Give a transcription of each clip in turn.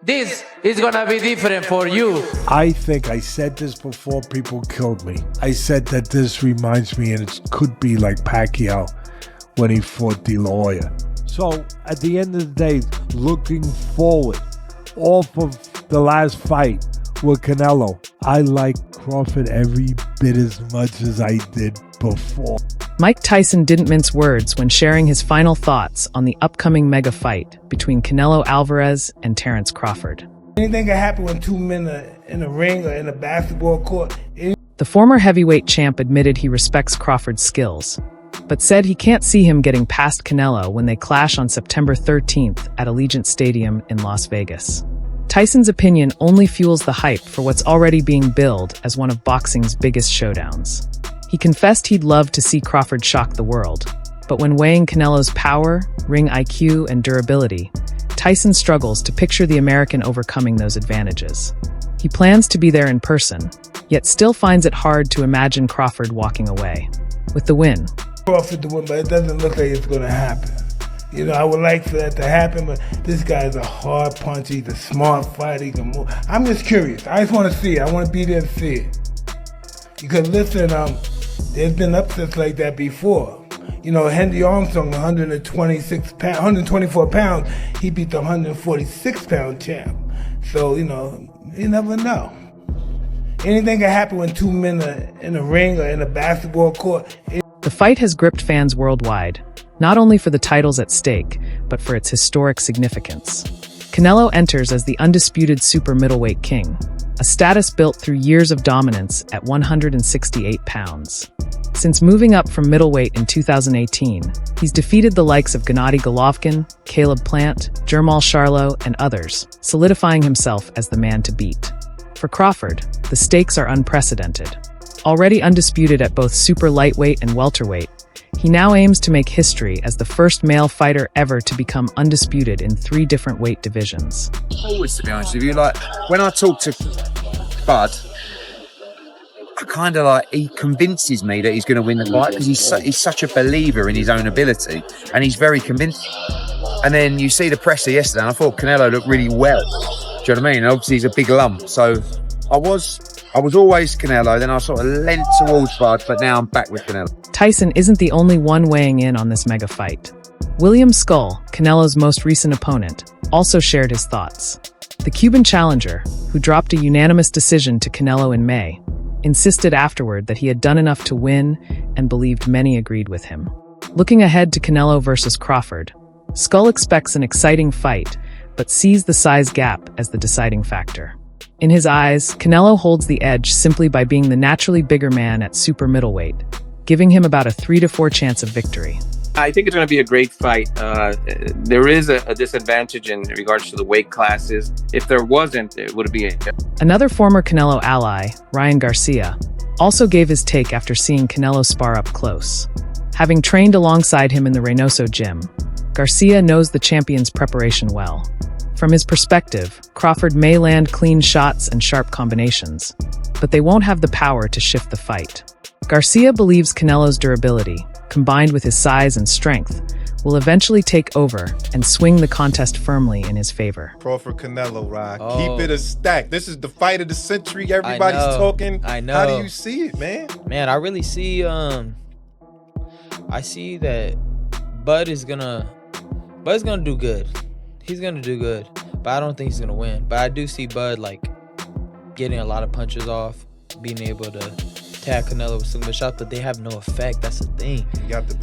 This is gonna be different for you. I think I said this before people killed me. I said that this reminds me, and it could be like Pacquiao when he fought De La Hoya. So at the end of the day, looking forward off of the last fight with Canelo, I like Crawford every bit as much as I did before. Mike Tyson didn't mince words when sharing his final thoughts on the upcoming mega fight between Canelo Alvarez and Terence Crawford. Anything can happen when two men are in a ring or in a basketball court. The former heavyweight champ admitted he respects Crawford's skills, but said he can't see him getting past Canelo when they clash on September 13th at Allegiant Stadium in Las Vegas. Tyson's opinion only fuels the hype for what's already being billed as one of boxing's biggest showdowns. He confessed he'd love to see Crawford shock the world, but when weighing Canelo's power, ring IQ, and durability, Tyson struggles to picture the American overcoming those advantages. He plans to be there in person, yet still finds it hard to imagine Crawford walking away. With the win, Crawford to win, but it doesn't look like it's going to happen. You know, I would like for that to happen, but this guy's a hard puncher. He's a smart fighter. He can move. I'm just curious. I just want to see it. I want to be there to see it. Because listen, there's been upsets like that before. You know, Henry Armstrong, 124 pounds, he beat the 146-pound champ. So, you know, you never know. Anything can happen when two men are in a ring or in a basketball court. The fight has gripped fans worldwide, not only for the titles at stake, but for its historic significance. Canelo enters as the undisputed super middleweight king, a status built through years of dominance at 168 pounds. Since moving up from middleweight in 2018, he's defeated the likes of Gennady Golovkin, Caleb Plant, Jermall Charlo, and others, solidifying himself as the man to beat. For Crawford, the stakes are unprecedented. Already undisputed at both super lightweight and welterweight, he now aims to make history as the first male fighter ever to become undisputed in 3 different weight divisions. Always, to be honest with you, like when I talk to Bud, I kind of like, he convinces me that he's going to win the fight because he's such a believer in his own ability and he's very convincing. And then you see the presser yesterday and I thought Canelo looked really well. Do you know what I mean? And obviously he's a big lump, so I was always Canelo, then I sort of leant towards Bud, but now I'm back with Canelo. Tyson isn't the only one weighing in on this mega fight. William Skull, Canelo's most recent opponent, also shared his thoughts. The Cuban challenger, who dropped a unanimous decision to Canelo in May, insisted afterward that he had done enough to win and believed many agreed with him. Looking ahead to Canelo versus Crawford, Skull expects an exciting fight, but sees the size gap as the deciding factor. In his eyes, Canelo holds the edge simply by being the naturally bigger man at super middleweight, giving him about a 3 to 4 chance of victory. I think it's going to be a great fight. There is a disadvantage in regards to the weight classes. If there wasn't, it would be Another former Canelo ally, Ryan Garcia, also gave his take after seeing Canelo spar up close. Having trained alongside him in the Reynoso gym, Garcia knows the champion's preparation well. From his perspective, Crawford may land clean shots and sharp combinations, but they won't have the power to shift the fight. Garcia believes Canelo's durability, combined with his size and strength, will eventually take over and swing the contest firmly in his favor. Crawford Canelo, Rod. Keep it a stack. This is the fight of the century. Everybody's talking. I know. How do you see it, man? Man, I really see I see that Bud is gonna do good. He's gonna do good, but I don't think he's gonna win. But I do see Bud like getting a lot of punches off, being able to tag Canelo with some good shots, but they have no effect. That's the thing.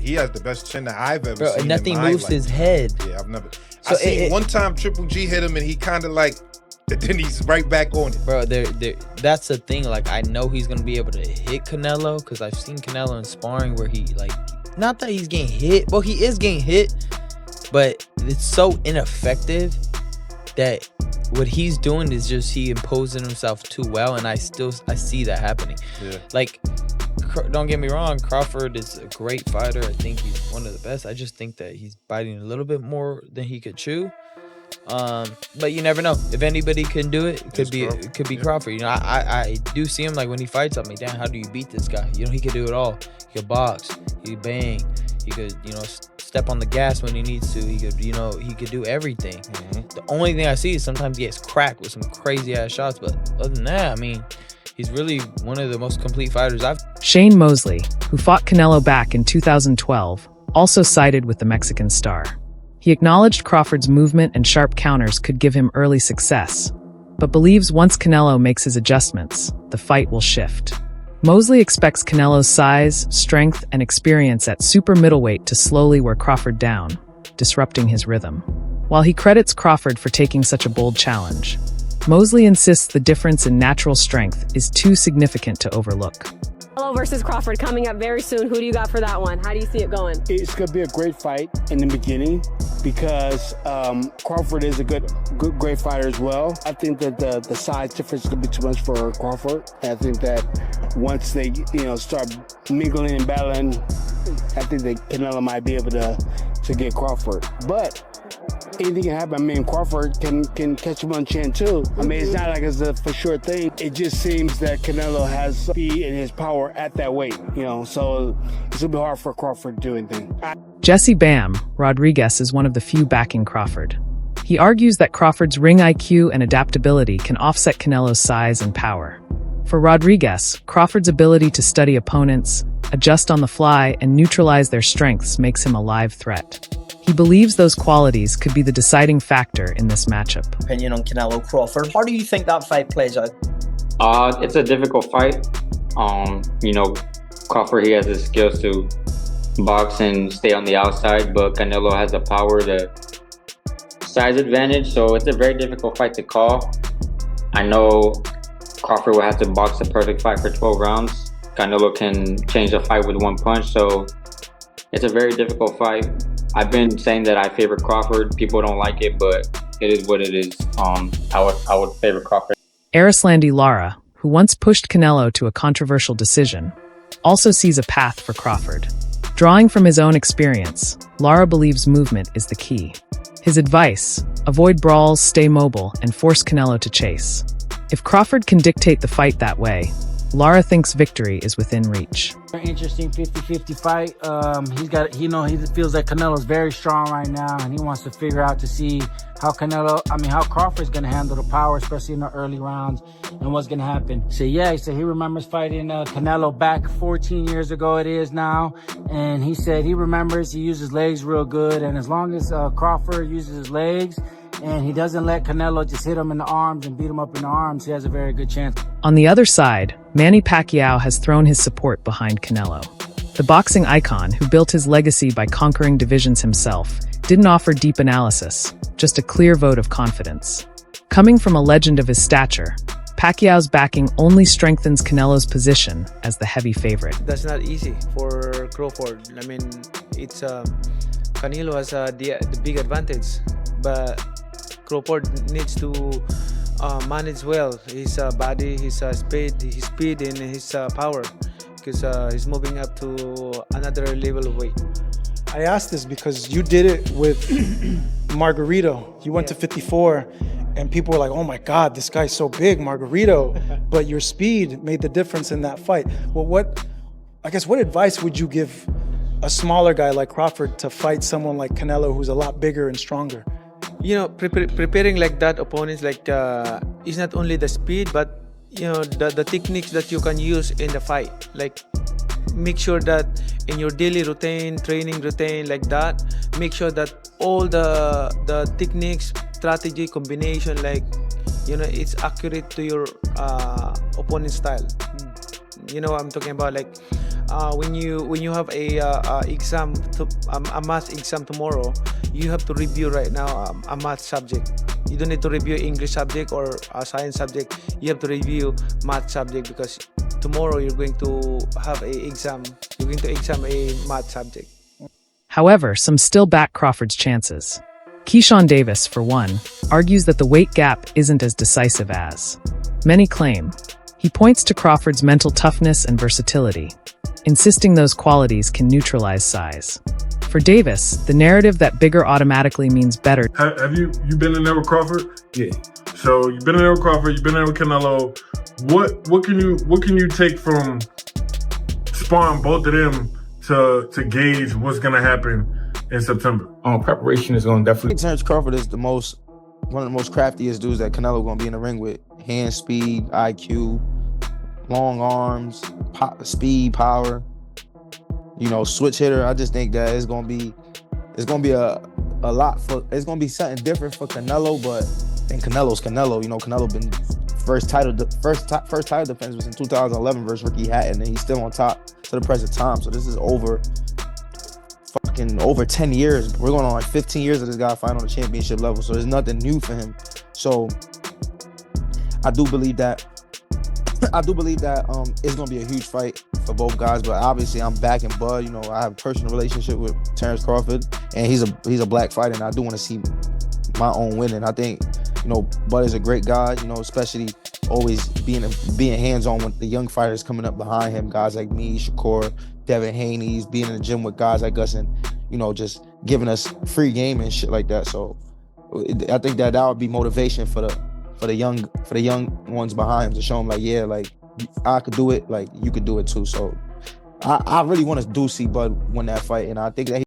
He has the best chin that I've ever Bro, seen. and nothing in my moves life. his head. Yeah, I've never. So I seen one time Triple G hit him, and he kind of like, then he's right back on it. Bro, that's the thing. Like, I know he's gonna be able to hit Canelo because I've seen Canelo in sparring where he like, not that he's getting hit. Well, he is getting hit, but it's so ineffective that what he's doing is just he imposing himself too well, and I see that happening. Yeah. Like, don't get me wrong, Crawford is a great fighter. I think he's one of the best. I just think that he's biting a little bit more than he could chew. But you never know. If anybody can do it, it could be Crawford. You know, I do see him like when he fights. I'm like, damn, how do you beat this guy? You know, he could do it all. He could box. He could bang. He could, you know, step step on the gas when he needs to. He could, he could do everything. The only thing I see is sometimes he gets cracked with some crazy ass shots, but other than that, I mean, he's really one of the most complete fighters I've. Shane Mosley, who fought Canelo back in 2012, also sided with the Mexican star. He acknowledged Crawford's movement and sharp counters could give him early success, but believes once Canelo makes his adjustments, the fight will shift. Mosley expects Canelo's size, strength, and experience at super middleweight to slowly wear Crawford down, disrupting his rhythm. While he credits Crawford for taking such a bold challenge, Mosley insists the difference in natural strength is too significant to overlook. Canelo versus Crawford coming up very soon. Who do you got for that one? How do you see it going? It's going to be a great fight in the beginning because Crawford is a great fighter as well. I think that the size difference is going to be too much for Crawford. I think that once they start mingling and battling, I think that Canelo might be able to get Crawford. But anything can happen. I mean, Crawford can catch him on chin too. I mean, it's not like it's a for sure thing. It just seems that Canelo has speed and his power at that weight, so it's gonna be hard for Crawford to do anything. Jesse Bam Rodriguez is one of the few backing Crawford. He argues that Crawford's ring IQ and adaptability can offset Canelo's size and power. For Rodriguez, Crawford's ability to study opponents, adjust on the fly, and neutralize their strengths makes him a live threat. He believes those qualities could be the deciding factor in this matchup. Opinion on Canelo Crawford. How do you think that fight plays out? It's a difficult fight. Crawford, he has the skills to box and stay on the outside, but Canelo has the power, the size advantage, so it's a very difficult fight to call. I know Crawford will have to box the perfect fight for 12 rounds. Canelo can change the fight with one punch, so it's a very difficult fight. I've been saying that I favor Crawford. People don't like it, but it is what it is. I would favor Crawford. Arislandi Lara, who once pushed Canelo to a controversial decision, also sees a path for Crawford. Drawing from his own experience, Lara believes movement is the key. His advice: avoid brawls, stay mobile, and force Canelo to chase. If Crawford can dictate the fight that way, Lara thinks victory is within reach. Interesting 50-50 fight. He feels like Canelo's very strong right now, and he wants to figure out to see how Crawford's going to handle the power, especially in the early rounds, and what's going to happen. He said he remembers fighting Canelo back 14 years ago it is now, and he said he remembers he uses legs real good, and as long as Crawford uses his legs, and he doesn't let Canelo just hit him in the arms and beat him up in the arms, he has a very good chance. On the other side, Manny Pacquiao has thrown his support behind Canelo. The boxing icon, who built his legacy by conquering divisions himself, didn't offer deep analysis, just a clear vote of confidence. Coming from a legend of his stature, Pacquiao's backing only strengthens Canelo's position as the heavy favorite. That's not easy for Crawford. I mean, it's Canelo has the big advantage, but Crawford needs to manage well his body, his speed, and his power, because he's moving up to another level of weight. I asked this because you did it with Margarito. You went to 54, and people were like, "Oh my God, this guy's so big, Margarito!" But your speed made the difference in that fight. Well, what advice would you give a smaller guy like Crawford to fight someone like Canelo, who's a lot bigger and stronger? Preparing like that opponents, is not only the speed, but the techniques that you can use in the fight. Like, make sure that in your daily routine, training routine, like that, make sure that all the techniques, strategy, combination, it's accurate to your opponent's style. You know what I'm talking about? When you have a math exam tomorrow, you have to review right now a math subject. You don't need to review English subject or a science subject. You have to review math subject, because tomorrow you're going to have a exam. You're going to exam a math subject. However, some still back Crawford's chances. Keyshawn Davis, for one, argues that the weight gap isn't as decisive as many claim. He points to Crawford's mental toughness and versatility, insisting those qualities can neutralize size. For Davis, the narrative that bigger automatically means better. Have you been in there with Crawford? Yeah. So you've been in there with Crawford, you've been in there with Canelo. What can you take from sparring both of them to gauge what's gonna happen in September? Preparation is going to definitely. Terence Crawford is one of the most craftiest dudes that Canelo going to be in the ring with. Hand speed, IQ, long arms, speed, power. You know, switch hitter. I just think that it's gonna be a lot for. It's gonna be something different for Canelo, but then Canelo's Canelo. You know, Canelo been first title defense was in 2011 versus Ricky Hatton, and he's still on top to the present time. So this is over 10 years. We're going on like 15 years of this guy fighting on the championship level. So there's nothing new for him. So I do believe that it's gonna be a huge fight for both guys, but obviously I'm backing Bud. You know, I have a personal relationship with Terence Crawford, and he's a black fighter, and I do want to see my own winning. I think, you know, Bud is a great guy, you know, especially always being hands-on with the young fighters coming up behind him, guys like me, Shakur, Devin Haney's, being in the gym with guys like us, and, you know, just giving us free game and shit like that. So I think that would be motivation for the young ones behind him, to show them like, yeah, like I could do it, like you could do it too. So I really want to see Bud win that fight, and I think that